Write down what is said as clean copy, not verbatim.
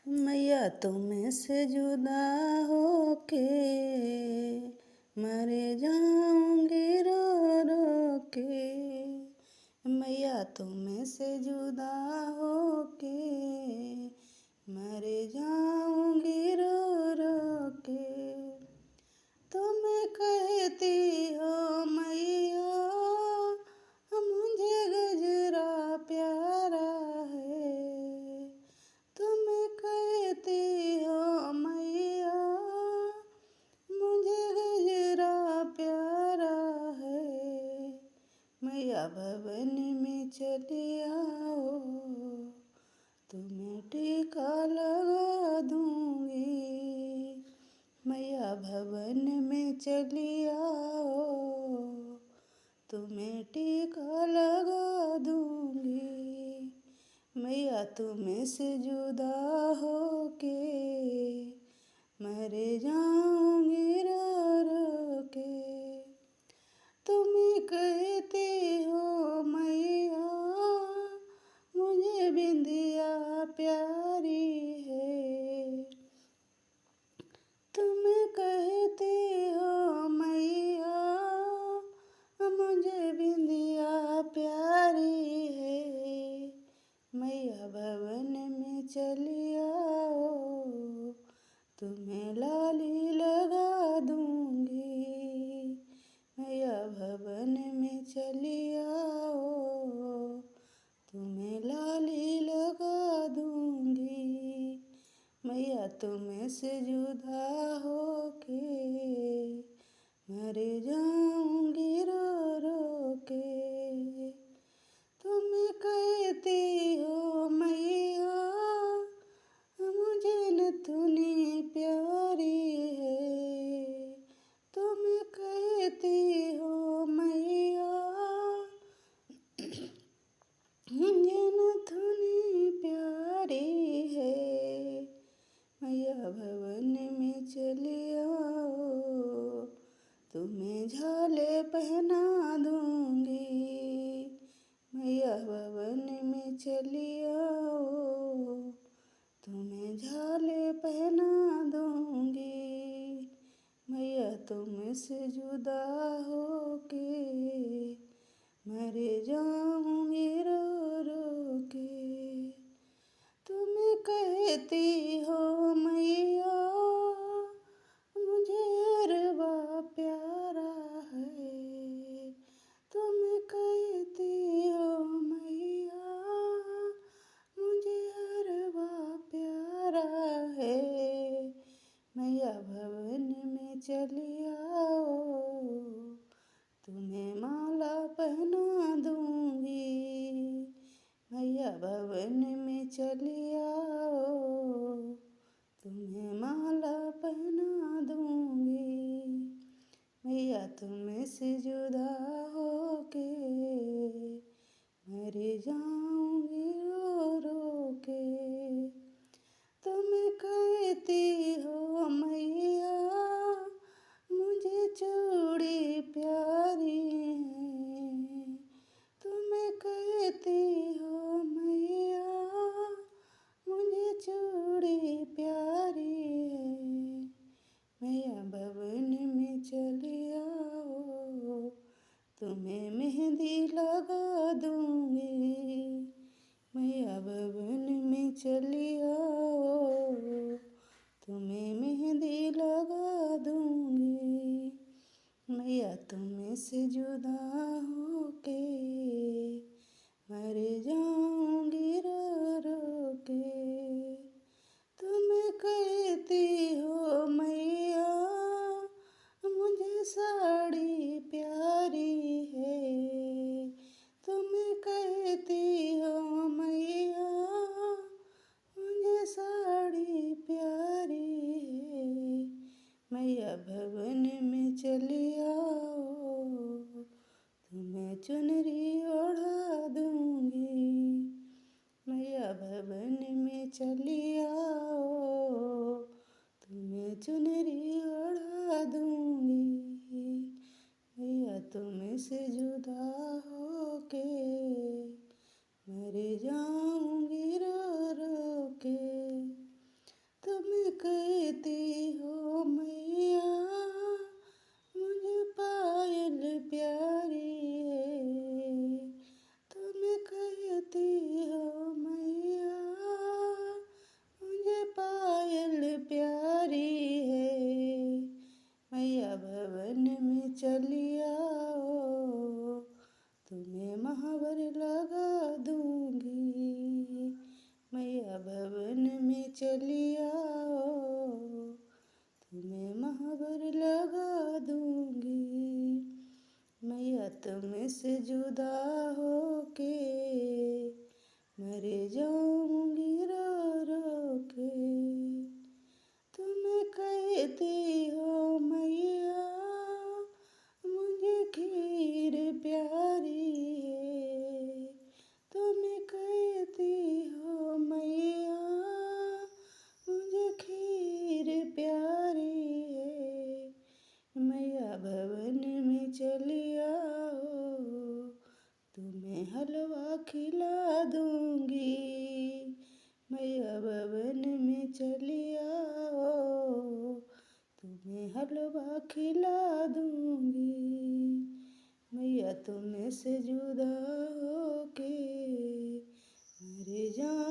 मैया तुम से जुदा होके मर जाऊंगी रो रो के। मैया तुम से जुदा होके मर जाऊंगी रो रो के। तुम कहती हो मैया मुझे गजरा प्यारा है। तुम कहती हो मैया मुझे गजरा प्यारा है। मैया भवन में चली आओ तुम्हें टीका लगा दूंगी। मैया भवन में चली आओ तुम्हें टीका लगा दूंगी। मैया तुम से जुदा होके मर जाऊंगी रो रो के। तुम कहती हो मैया मुझे बिंदिया प्यारी है। तुम कहती हो मैया मुझे बिंदिया प्यारी है। मैया भवन में चली आओ तुम्हें लाली लगा दूंगी। मैया भवन में चली आओ तुम्हें लाली लगा दूंगी। मैया तुम से जुदा होके मर जाऊंगी रो रो के। तुम कहती हो मैया मुझे नथुनी प्यारी है। तुम कहती हो मैया मुझे नथुनी प्यारी है। मैया भवन में चली आओ तुम्हें झाले पहना दूंगी। मैया भवन में चली आओ तुम्हें झाले पहना दूंगी। मैया तुम से जुदा होके मर जाऊंगी रो रो के। तुम कहती हो मैया मुझे अरबा प्यारा है। तुम कहती हो मैया मुझे अरबा प्यारा है। मैया भवन में चली आओ तुम्हें माला पहना दूंगी। मैया भवन में चली आओ तुम्हें माला पहना दूंगी। मैया तुम से जुदा होके मर जाऊंगी रो रो के। तुम कहती हो मैया मुझे चूड़ी प्यारी है। तुम कहती हो मैया मुझे चूड़ी प्यारी है। मैया भवन में चली आओ तुम्हें मेहंदी लगा दूंगी। मैया भवन में चली आओ तुम्हें मेहंदी लगा दूंगी। मैया तुम से जुदा होके मर जाऊंगी रो रो के। तुम कहती हो मैया मुझे साड़ी प्यारी है। तुम कहती हो मैया मुझे साड़ी प्यारी है। मैया भवन में चली आओ तुम्हें चुनरी ओढ़ा दूंगी। मैया भवन में चली आओ तुम्हें चुनरी ओढ़ा दूंगी। मैया तुम से जुदा होके मर जाऊंगी रो रो के। चली आओ, तुम्हें महावर लगा दूंगी। मैया तुमसे जुदा होके मर जाऊंगी रो रो के। तुम कहती हो मैया मुझे खीर प्यारी है, तुम कहती हो मैया मुझे खीर प्यारी है। मैया भवन में चली आओ, तुम्हें हलवा खिला दूंगी। मैया भवन में चली आओ, तुम्हें हलवा खिला दूंगी। मैया तुमसे जुदा होके मर जाऊंगी।